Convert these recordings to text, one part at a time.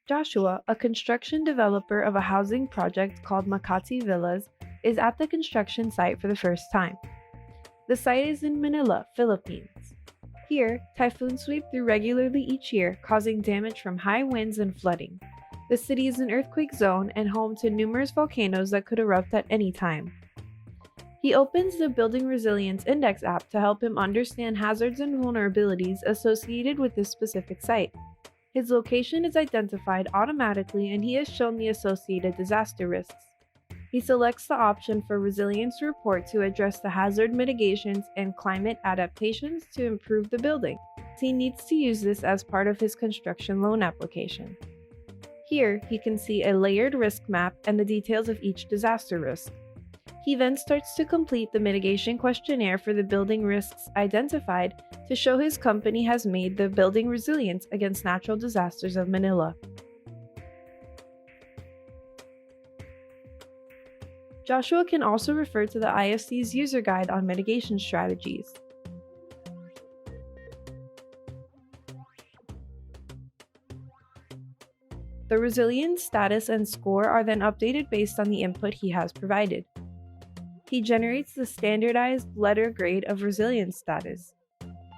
Joshua, a construction developer of a housing project called Makati Villas, is at the construction site for the first time. The site is in Manila, Philippines. Here, typhoons sweep through regularly each year, causing damage from high winds and flooding. The city is an earthquake zone and home to numerous volcanoes that could erupt at any time. He opens the Building Resilience Index app to help him understand hazards and vulnerabilities associated with this specific site. His location is identified automatically and he is shown the associated disaster risks. He selects the option for Resilience Report to address the hazard mitigations and climate adaptations to improve the building. He needs to use this as part of his construction loan application. Here, he can see a layered risk map and the details of each disaster risk. He then starts to complete the mitigation questionnaire for the building risks identified to show his company has made the building resilient against natural disasters of Manila. Joshua can also refer to the IFC's user guide on mitigation strategies. The resilience status and score are then updated based on the input he has provided. He generates the standardized letter grade of resilience status.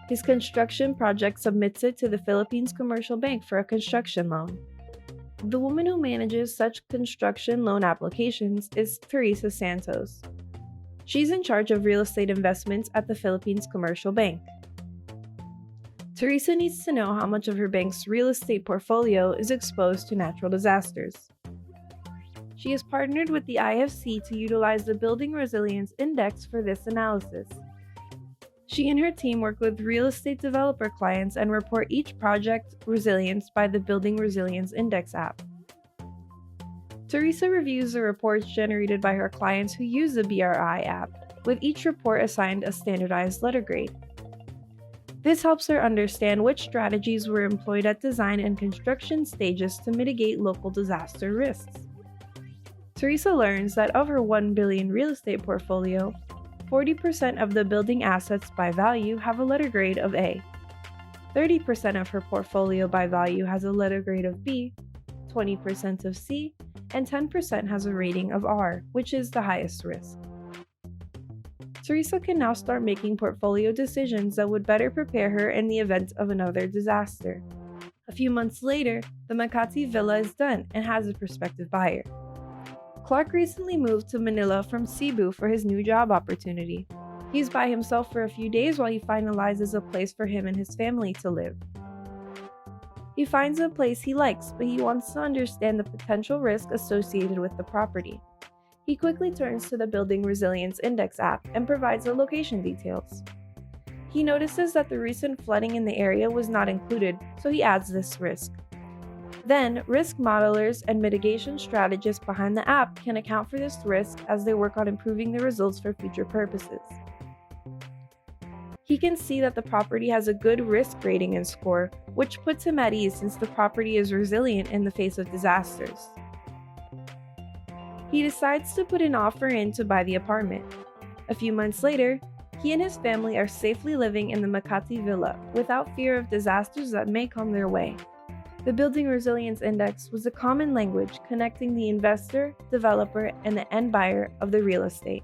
His construction project submits it to the Philippines Commercial Bank for a construction loan. The woman who manages such construction loan applications is Teresa Santos. She's in charge of real estate investments at the Philippines Commercial Bank. Teresa needs to know how much of her bank's real estate portfolio is exposed to natural disasters. She has partnered with the IFC to utilize the Building Resilience Index for this analysis. She and her team work with real estate developer clients and report each project resilience by the Building Resilience Index app. Teresa reviews the reports generated by her clients who use the BRI app, with each report assigned a standardized letter grade. This helps her understand which strategies were employed at design and construction stages to mitigate local disaster risks. Teresa learns that of her 1 billion real estate portfolio, 40% of the building assets by value have a letter grade of A. 30% of her portfolio by value has a letter grade of B, 20% of C, and 10% has a rating of R, which is the highest risk. Teresa can now start making portfolio decisions that would better prepare her in the event of another disaster. A few months later, the Makati Villa is done and has a prospective buyer. Clark recently moved to Manila from Cebu for his new job opportunity. He's by himself for a few days while he finalizes a place for him and his family to live. He finds a place he likes, but he wants to understand the potential risk associated with the property. He quickly turns to the Building Resilience Index app and provides the location details. He notices that the recent flooding in the area was not included, so he adds this risk. Then, risk modelers and mitigation strategists behind the app can account for this risk as they work on improving the results for future purposes. He can see that the property has a good risk rating and score, which puts him at ease since the property is resilient in the face of disasters. He decides to put an offer in to buy the apartment. A few months later, he and his family are safely living in the Makati Villa without fear of disasters that may come their way. The Building Resilience Index was a common language connecting the investor, developer, and the end buyer of the real estate.